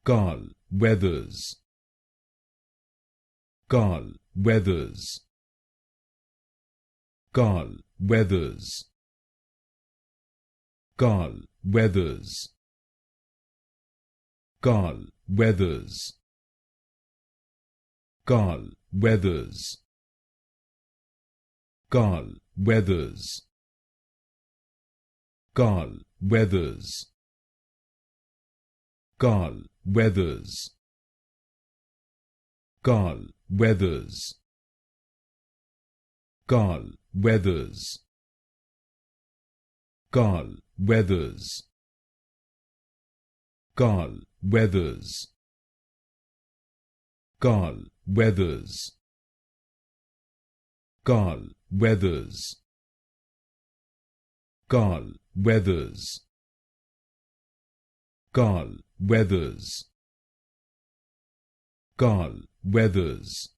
Gall weathers, gall weathers, gall weathers, gall weathers, gall weathers, gall weathers, gall weathers, gall weathers, gall weathers, gall weathers, gall weathers, gall weathers, gall weathers, gall weathers, gall weathers, gall weathers, gall weathers, gall weathers,